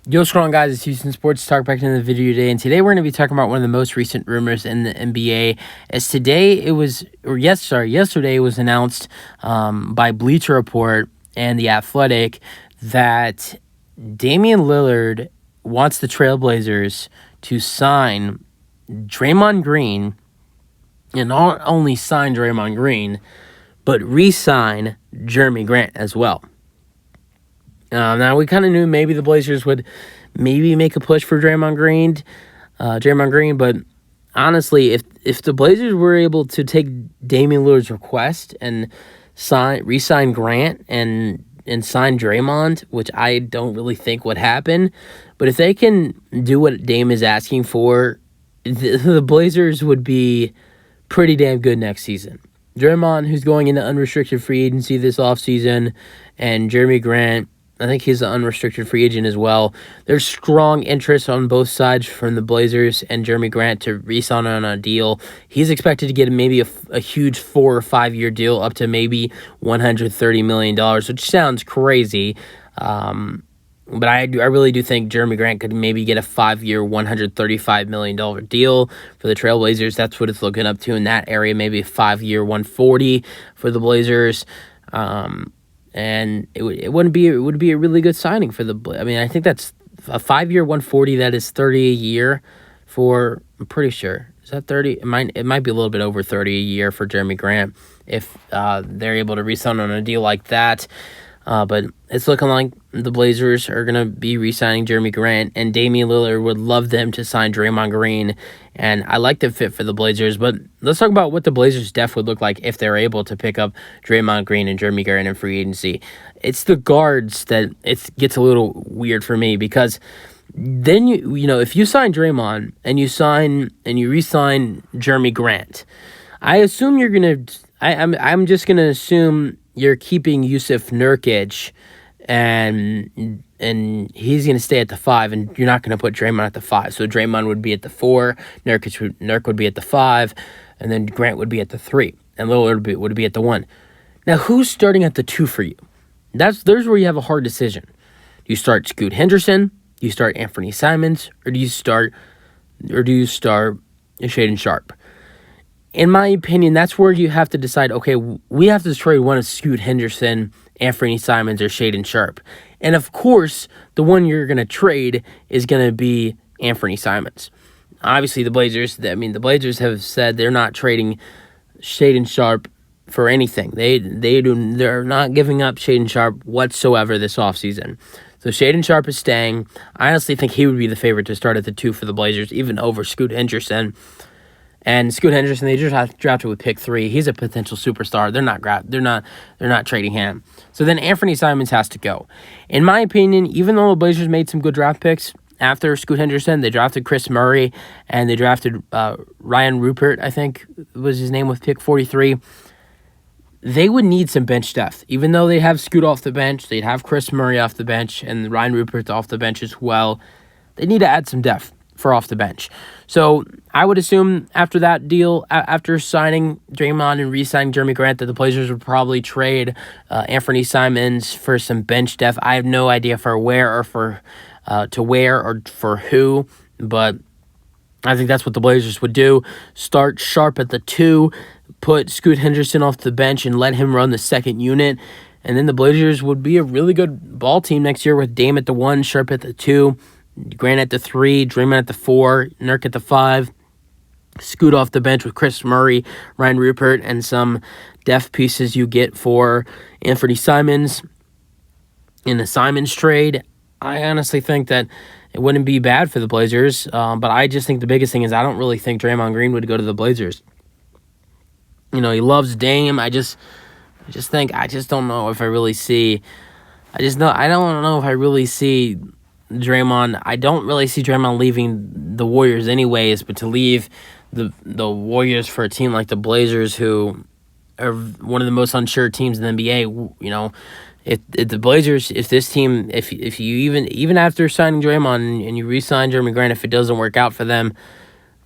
Yo, strong guys, it's Houston Sports Talk back in the video today, and today we're going to be talking about one of the most recent rumors in the NBA. As yesterday it was announced by Bleacher Report and The Athletic that Damian Lillard wants the Trailblazers to sign Draymond Green, and not only sign Draymond Green, but re-sign Jeremy Grant as well. Now, we kind of knew maybe the Blazers would maybe make a push for Draymond Green, but honestly, if the Blazers were able to take Damian Lillard's request and re-sign Grant and sign Draymond, which I don't really think would happen, but if they can do what Dame is asking for, the Blazers would be pretty damn good next season. Draymond, who's going into unrestricted free agency this offseason, and Jeremy Grant, I think he's an unrestricted free agent as well. There's strong interest on both sides from the Blazers and Jeremy Grant to re-sign on a deal. He's expected to get maybe a huge 4 or 5 year deal up to maybe $130 million, which sounds crazy. But I really do think Jeremy Grant could maybe get a 5-year, $135 million deal for the Trailblazers. That's what it's looking up to in that area, maybe a 5-year, $140 for the Blazers. And it would be a really good signing for the. I mean, I think that's a 5-year, $140. That is $30 a year for. I'm pretty sure, is that 30? It might be a little bit over 30 a year for Jeremy Grant if they're able to re-sign on a deal like that. But it's looking like the Blazers are going to be re-signing Jeremy Grant, and Damian Lillard would love them to sign Draymond Green, and I like the fit for the Blazers. But let's talk about what the Blazers' depth would look like if they're able to pick up Draymond Green and Jeremy Grant in free agency. It's the guards that it gets a little weird for me, because then if you sign Draymond and you re-sign Jeremy Grant, I assume you're going to. I'm just going to assume you're keeping Yusuf Nurkic, and he's going to stay at the 5, and you're not going to put Draymond at the 5. So Draymond would be at the 4, Nurk would be at the 5, and then Grant would be at the 3, and Lillard would be at the 1. Now, who's starting at the 2 for you? There's where you have a hard decision. Do you start Scoot Henderson? Do you start Anthony Simons? Or do you start Shaedon Sharpe? In my opinion, that's where you have to decide, okay, we have to trade one of Scoot Henderson, Anthony Simons, or Shaedon Sharpe. And of course, the one you're going to trade is going to be Anthony Simons. Obviously, the Blazers have said they're not trading Shaedon Sharpe for anything. They're not giving up Shaedon Sharpe whatsoever this offseason. So Shaedon Sharpe is staying. I honestly think he would be the favorite to start at the 2 for the Blazers, even over Scoot Henderson. And Scoot Henderson, they just drafted with pick 3. He's a potential superstar. They're not trading him. So then Anthony Simons has to go. In my opinion, even though the Blazers made some good draft picks after Scoot Henderson, they drafted Chris Murray and they drafted Ryan Rupert, I think was his name, with pick 43. They would need some bench depth. Even though they have Scoot off the bench, they'd have Chris Murray off the bench and Ryan Rupert off the bench as well. They need to add some depth for off the bench. So I would assume after that deal, after signing Draymond and re-signing Jeremy Grant, that the Blazers would probably trade Anthony Simons for some bench depth. I have no idea for where or for who, but I think that's what the Blazers would do. Start Sharpe at the 2, put Scoot Henderson off the bench and let him run the second unit, and then the Blazers would be a really good ball team next year with Dame at the 1, Sharpe at the 2, Grant at the 3, Draymond at the 4, Nurk at the 5, Scoot off the bench with Chris Murray, Ryan Rupert, and some depth pieces you get for Anthony Simons in the Simons trade. I honestly think that it wouldn't be bad for the Blazers, but I just think the biggest thing is I don't really think Draymond Green would go to the Blazers. He loves Dame. I don't know if I really see. I don't know if I really see Draymond. I don't really see Draymond leaving the Warriors anyways, but to leave the Warriors for a team like the Blazers, who are one of the most unsure teams in the NBA, if the Blazers, if this team, if you even after signing Draymond and you re-sign Jeremy Grant, if it doesn't work out for them,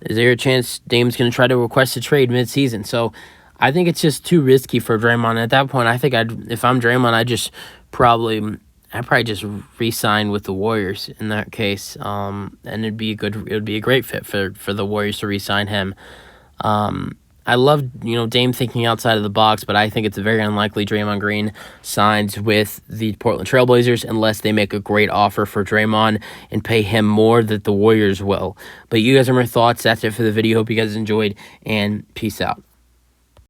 is there a chance Dame's going to try to request a trade mid-season? So I think it's just too risky for Draymond. At that point, I think if I'm Draymond, I'd just probably I'd probably just re-sign with the Warriors in that case. And it would be a great fit for the Warriors to re-sign him. I love, Dame thinking outside of the box, but I think it's very unlikely Draymond Green signs with the Portland Trailblazers unless they make a great offer for Draymond and pay him more that the Warriors will. But you guys have more thoughts. That's it for the video. Hope you guys enjoyed, and peace out.